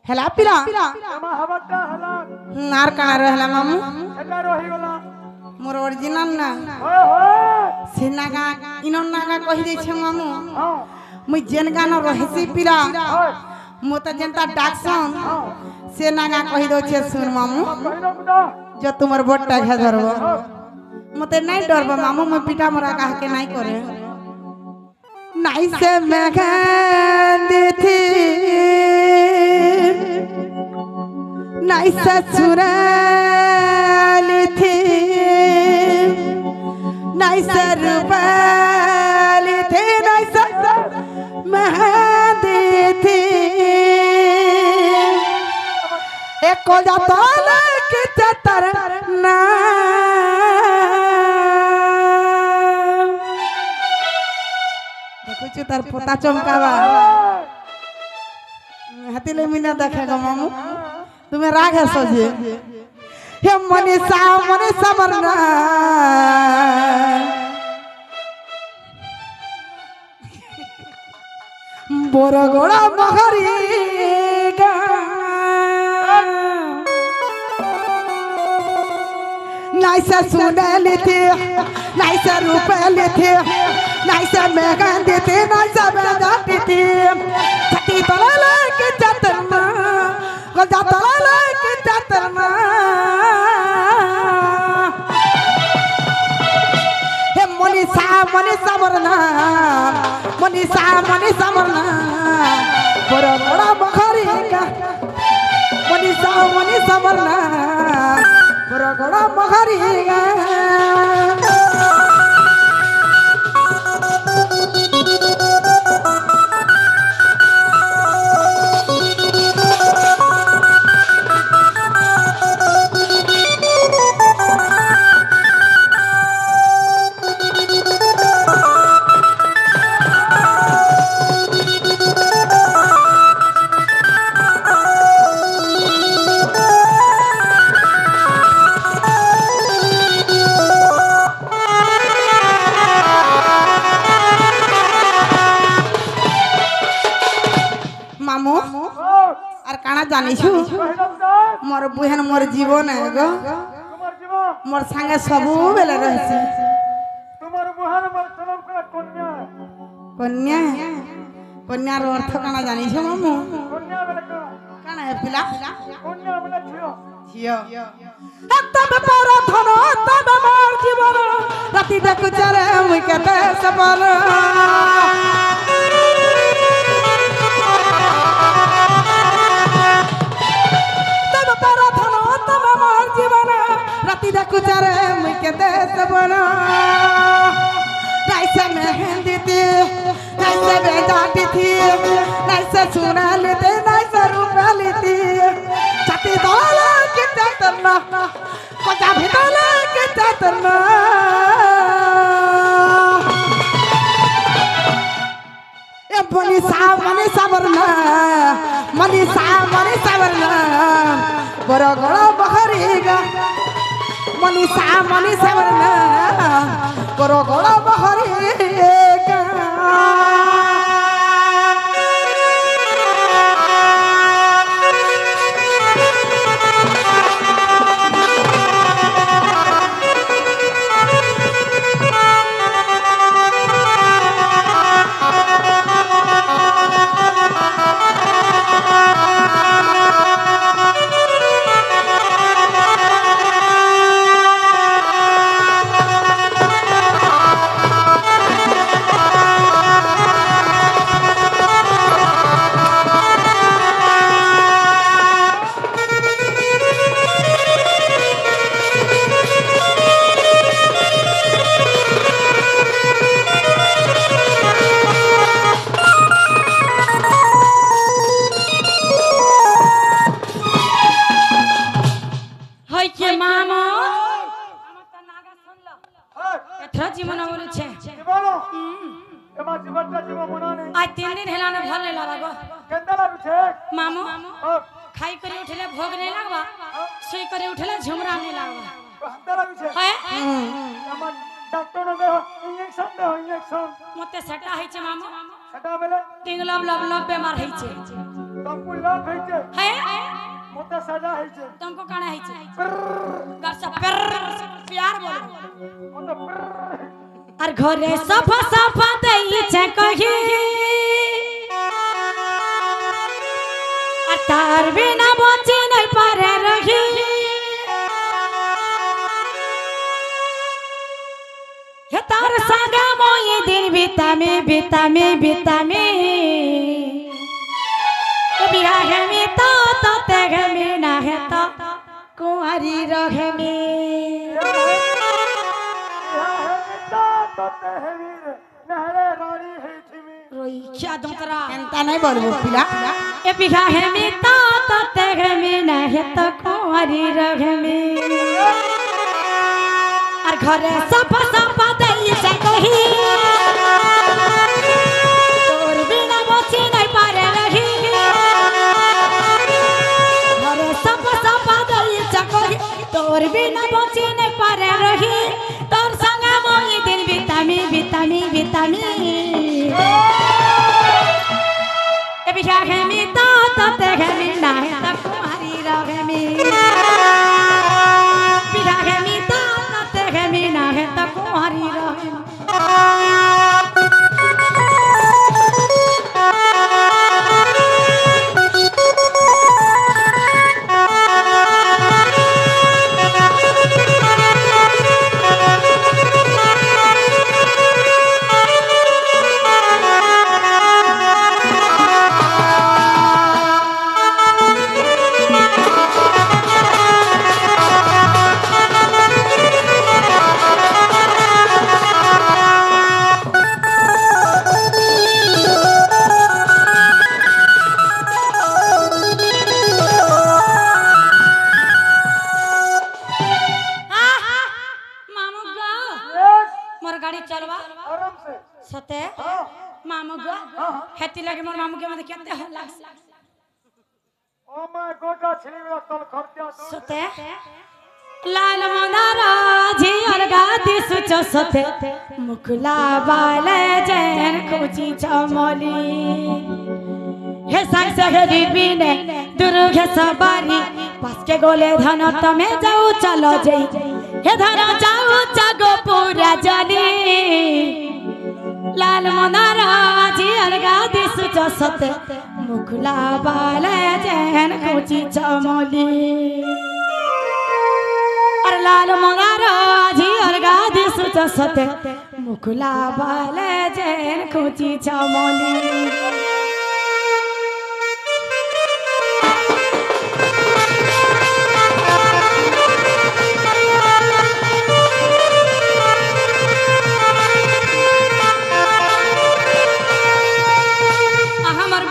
हेला पिला एमा हबटा हला नार काना रहला मामू एटा रही गला मोर ओरिजिनल ना ओए होए सेनागा इनन नागा कहि दे छे मामू हां मुई जेन गाना रहेसी पिला ओए मोता जनता डाकसन सेनागा कहि दो छे सुन मामू कहिनो बुदा जो तुमर बट्टा घे धरबो मते नहीं डरबो मामू मैं पिटा मोरा कह के नहीं करे नहीं से मेघंदी थी नहीं से चुराली थी नहीं से रूपाली थी नहीं से मेहंदी थी एक को जाता की चतर ना देखो छु तार पोता चमकावा हाथीले मिना देखेगा मामू तुम्हें राग है सोजे हे मनीषा मरना बोरगोड़ा महरी नहीं से सुनली थी नहीं से रूपली थी नहीं से मेघंदी थी नहीं से बेजाती थी छठी तला की चतरमा गजा तला की चतरमा हे मनीषा मरना मनीषा मरना बड़ा बड़ा बखरी का मनीषा मरना बड़ा बड़ा बखरी का जानी छु मोर बुहन मोर जीवन है गो तुम्हार जीवन मोर संगे सबू बेले रहसी तुम्हार बुहन मोर सनम का कन्या कन्या कन्या रो अर्थ काना जानी छु मामू कन्या बेले काना है पिला कन्या बेले छियो छियो तब पर धन तब मोर जीवन राति देखु चरे मुई केते सफल राति देखु चरे मुई केते सफल नहीं से मेहंदी थी नहीं से बेजाती थी नहीं से सुनाली थी नहीं से रूपाली थी छाती तोला की चतरना कोचा भितला की चतरना ए मनीषा वरना बड़ा बड़ा बहरीगा मनीषा वरना बड़ा बड़ा बहरीगा जीवन बोलुछे जीवनो एमा जीवनटा जीव मना नहीं आज 3 दिन हेला न भल नहीं लागो केंदा लागुछे मामू खाई करे उठले भोग नहीं लागबा सोई करे उठले झुमरा नहीं लागबा केंदा लागुछे है एमा डॉक्टर ने इंजेक्शन मते सेटा है छे मामू सेटा बेले तीन लब बेमार है छे तुमको लाभ है है मोटा सजा है तुमको काना है घर से प्यार बोलो मतलब और घरे सफा सफा दई छे कही तार बिना बची नहीं पारे रही हे तार संगा मोई दिन बितामे बियाह में तो तेग में ना है तो कुंवारी रहे में रोई क्या दुतरा एंता नहीं बोलबो पिला ए बियाह में तो तेग में ना है तो कुंवारी रहे में और घरे सफा दई से कही तोर बिना बची नहीं पारे रही घरे सफा दई से कही तोर बिना बची नहीं पारे रही तोर संगा मोई दिन बितामी ए बियाह में तो तेग में ना है तो कुंवारी रहे में बियाह में तो तेग में ना है तो कुंवारी रहे सते मामू गो हेती लगे मोर मामू के मते केते हल लाग ओ माय गोटा छिली मेरा तल खर्चा सते लाल मनारा जी अलगा दिस सते मुखला बाले जैन खोजी चमली हे संग सहरी बिने दुर्गे सवारी पास के गोले धन तमे जाऊ चलो जई हे धन जाऊ जागो पूरा जली लाल मनारा जी अलगा दिस सते मुखला बाले जैन खोजी चमली और लाल मनारा जी अलगा दिस सते मुखला बाले जैन खोजी चमली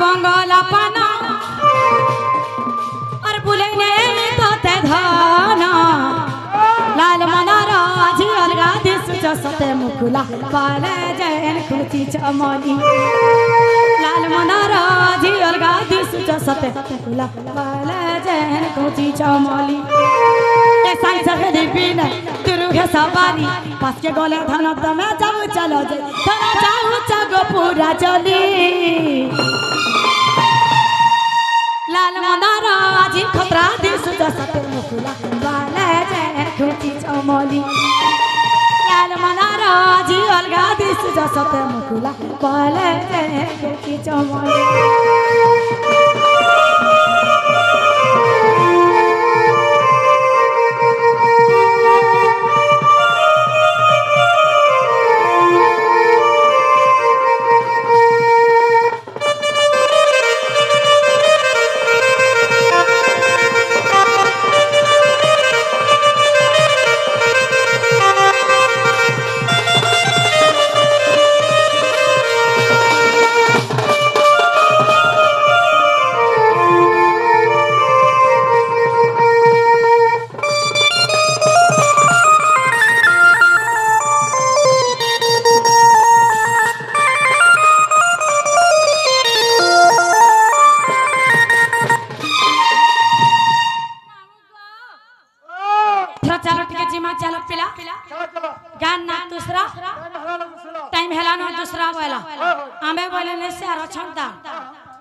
बंगाला पाना और बुलेने में तो ते धाना लाल मनारा जी अलगा दिस सते मुखला बाले जैन खोजी चमली लाल मनारा जी अलगा दिस सते मुखला बाले जैन खोजी चमली ए संग सखदी बिना दुर्गे सवारी पास के गोले धन तमे जाऊ चलो जे धन जाऊ जागो पूरा चली लाल मनारा जी खतरा दिस सते मुखला बाले जैन खोजी चमली लाल मनारा जी अलगा दिस सते मुखला बाले जैन खोजी चमली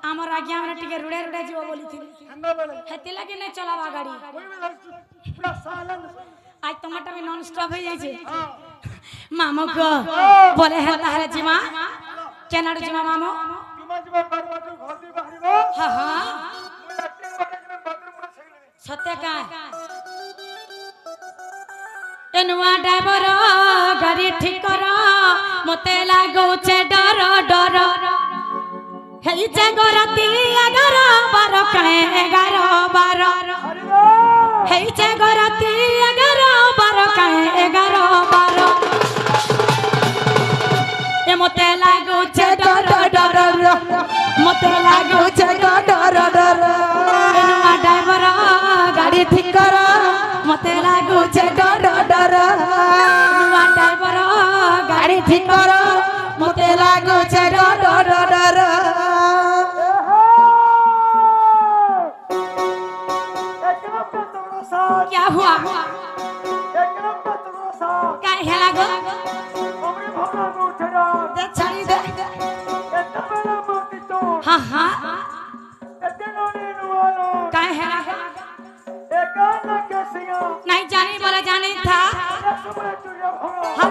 आमर आज्ञा हमरे टिके रुड़े रुड़े जीव बोली थी ठंडा बेले हेती लगे नहीं चलावा गाड़ी कोई में पूरा सालन आज टमाटर में नॉन स्टॉप हो जाए छे हां मामो को बोले है तारे जीवा केनाडू जीवा मामो तुमा जीवा बारबाटू घोती बाहरीबो हां हां मुला 3 बजे के बाथरूम में छेली सत्य का एनुआ ड्राइवर गाड़ी ठीक कर मते लागो छे डर डर हेई जे गराती 11 12 काए 11 12 हेई जे गराती 11 12 काए 11 12 ए मते लागो छे डर डर मते लागो छे डर डर एनुआ ड्राइवर गाड़ी ठीक कर मते लागो छे डर डर एनुआ ड्राइवर गाड़ी ठीक कर मते लागो छे डर डर क्या हुआ क्या है लागो दे छड़ी दे हाँ हाँ क्या है लागो नहीं जानी बोले जानी था हाँ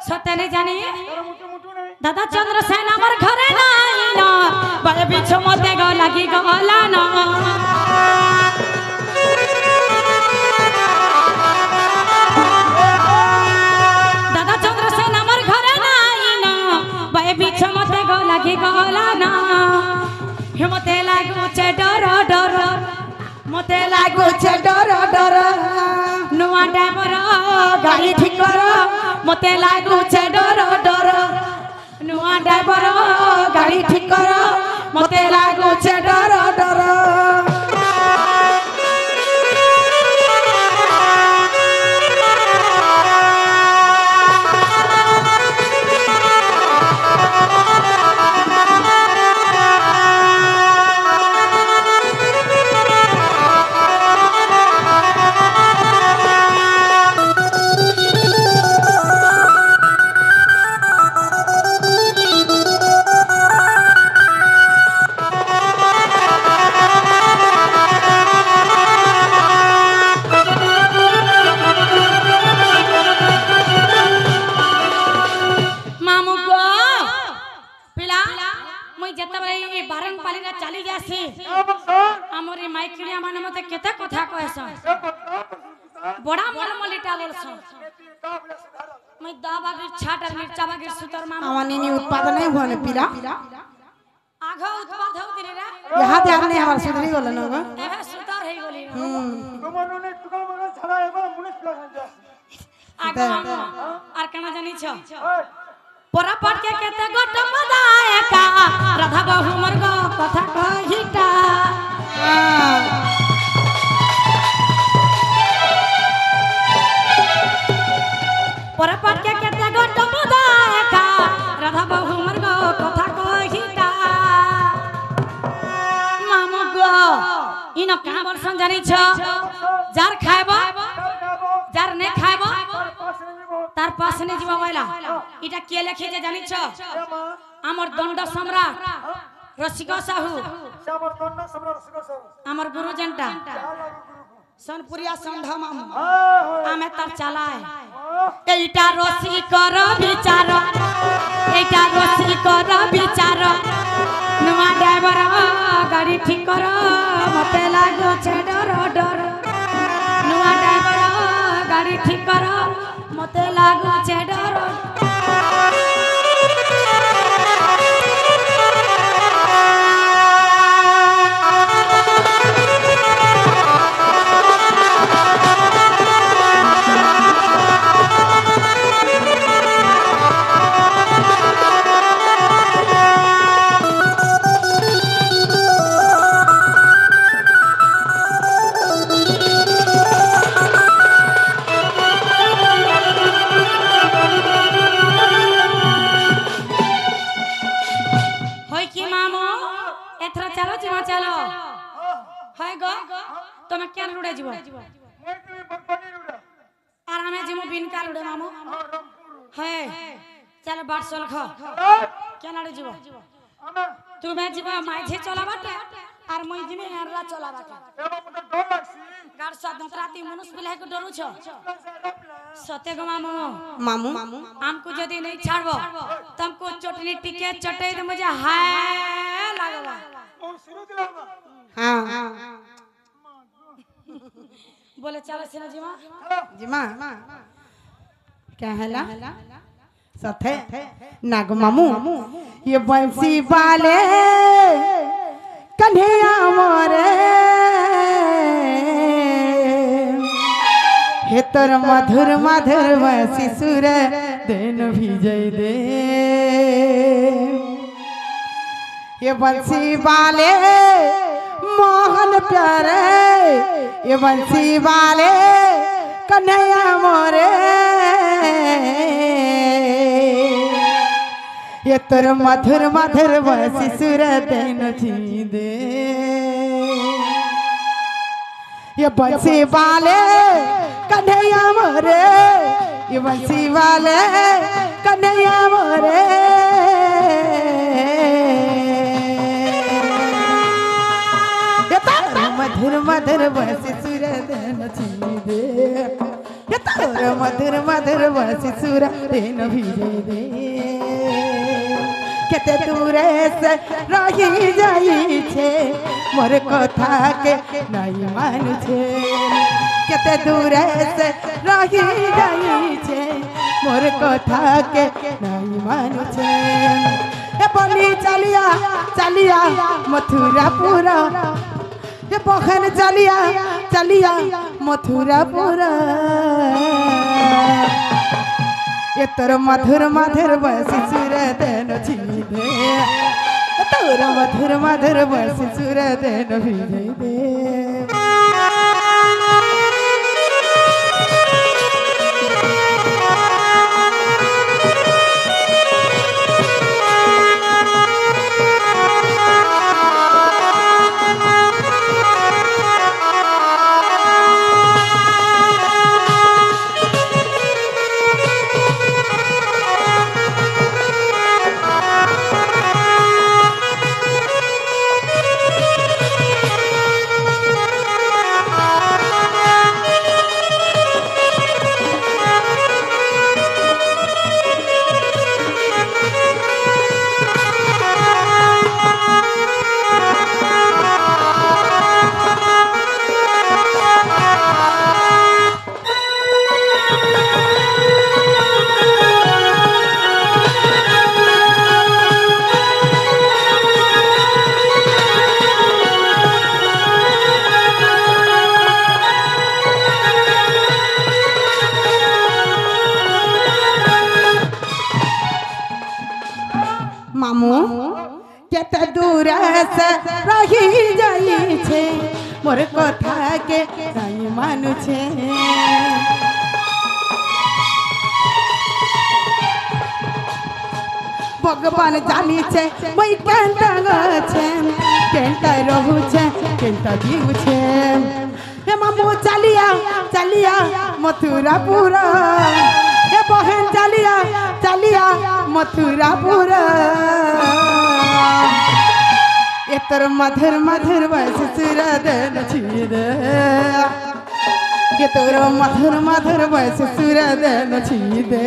सत्य नहीं जानी दादा चंद्रसेन हमर घरे नाही ना बड़े बिछो मते गो लगी गला ना दादा चंद्रसेन हमर घरे नाही ना बड़े बिछो मते गो लगी गला ना मते लागो छे डर डर मते लागो छे डर डर नुआ ड्राइवर गाड़ी ठीक कर मते लागो छे डर डर नुआ ड्राइवर गाड़ी ठीक कर मते लागो छे डर डर बड़ा मलमलिटा बोलछ मैं दाबागी छाट और मिर्चा बागी सुतर मामा आवानी उत्पादन नहीं हुआ ने पीला आघो उत्पाद हो दिने रे यहाँ ध्यान नहीं हमार सुधरी बोले ना एहे सुतर है गोली तुमनो ने तुकल मगल छला एबा मुनिस प्लान जा आघो और कना जानी छ पोरा पट के केते गोट मदाए का राधा बहु मर गो कथा कहिटा पोरा पट के केते गोट मदाए का राधा बहु मर गो कथा कहिटा मामू गो इनो का बरसन जानी छ जार खायबो जार ने खायबो तार पास ने जीवा वाला इटा के लेखे जे जानी छ हमर दंड सम्राट रसिक साहू श्यामर दंड सम्राट रसिक साहू हमर गुरु जनता सोनपुरिया संधा मामू आमे तार चलाए एटा रसिक र विचार एटा रसिक र विचार नुआ ड्राइवर गाड़ी ठीक कर मते लागो छे डर डर नुआ ड्राइवर गाड़ी ठीक कर मते लागो छे डर কাই গো তুমি কেন রুড়ে যাব মই তুমি বকবনি রুড়া আর আমি জিমু বিন কাল রুড়ে মামু হ্যাঁ চল বাট চল খা কেন রুড়ে যাব আমা তুমি যাবা মাঝে চলাবাটা আর মই জিমে হেররা চলাবাটা এবা মতে ডর লাগছি গার সাধন রাতি মনুষ বিলাই কো ডরুছ সতে গো मामू हमको यदि नहीं छाड़बो तुमको चटनी टिके चटे तो मुझे हाय लगवा ও শুরু দিলাম না हाँ बोले चलो सिना जी मां जी माँ क्या है ला सथे नाग मामू ये बंसी वाले कन्हैया मोरे हे तोर मधुर मधुर बंसी सुर दिन भिजय दे ये बंसी वाले मोहन प्यारे ये बंसी वाले कन्हैया मोरे ये तोर मधुर मधुर बंसी सुर दिन जी दे ये बंसी वाले कन्हैया मोरे ये बंसी वाले कन्हैया मोरे ये तोर मधुर मधुर बंसी सुर दिन दे ये तोर मधुर मधुर बंसी सुर दिन भिजे दे केते दूरे से रही जाई छे मोर कथा के नहीं मानु छे केते दूरे से रही जाई छे मोर कथा के नहीं मानु छे ए बनी चलिया चलिया मथुरापुर ए बहन चलिया चलिया मथुरापुर ये तोर मधुर मधुर बंसी सुर दिन दे तोर मधुर मधुर बंसी सुर दिन भिजै दे मामू केते दूर से रही जाई छे मोर कथा के नहीं मानु छे भगवान जानी छे मई केंटा छे केंटा रहू छे केंटा जीव छे हे मामू चलिया चलिया मथुरापुर हे बहन चलिया चलिया मथुरापुर ये तोर मधुर मधुर बंसी सुर दिन दे ये तोर मधुर मधुर बंसी सुर दिन दे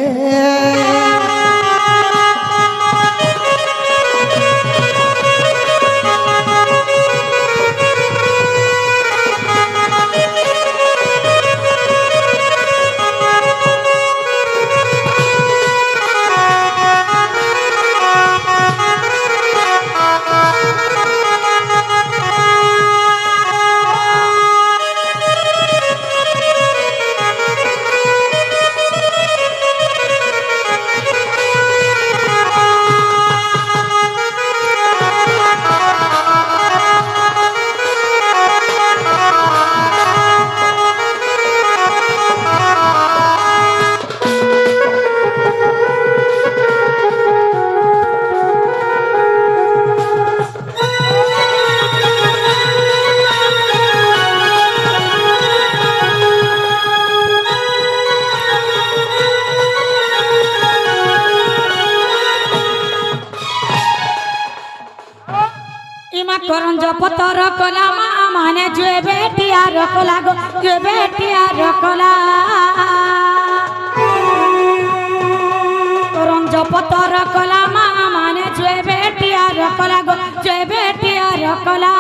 पतर कला माने जो बेटिया रखला गो जो बेटिया रखला रंज पतर कला माने जो बेटिया रखला गो जो बेटिया रखला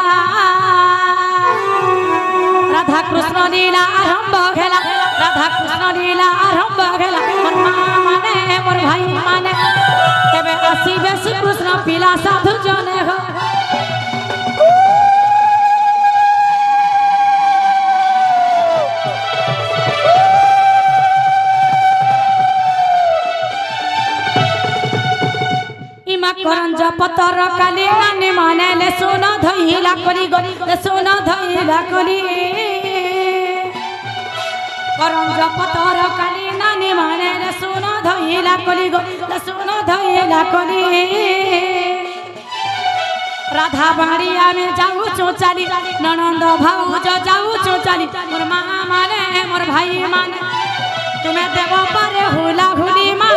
राधा कृष्ण लीला आरंभ भेला राधा कृष्ण लीला आरंभ भेला मोर माने मोर भाई माने केबे आसीबे श्री कृष्ण पिला साधु जने हो करंज पतर काली नानी माने ले सोना धइला करी गो ले सोना धइला करी करंज पतर काली नानी माने ले सोना धइला करी गो ले सोना धइला करी राधा बाड़िया में जाऊ चोचाली ननंद भाऊज जाऊ चोचाली मोर माँ माने मोर भाई माने तुम्हें देव पर हुला हुली माँ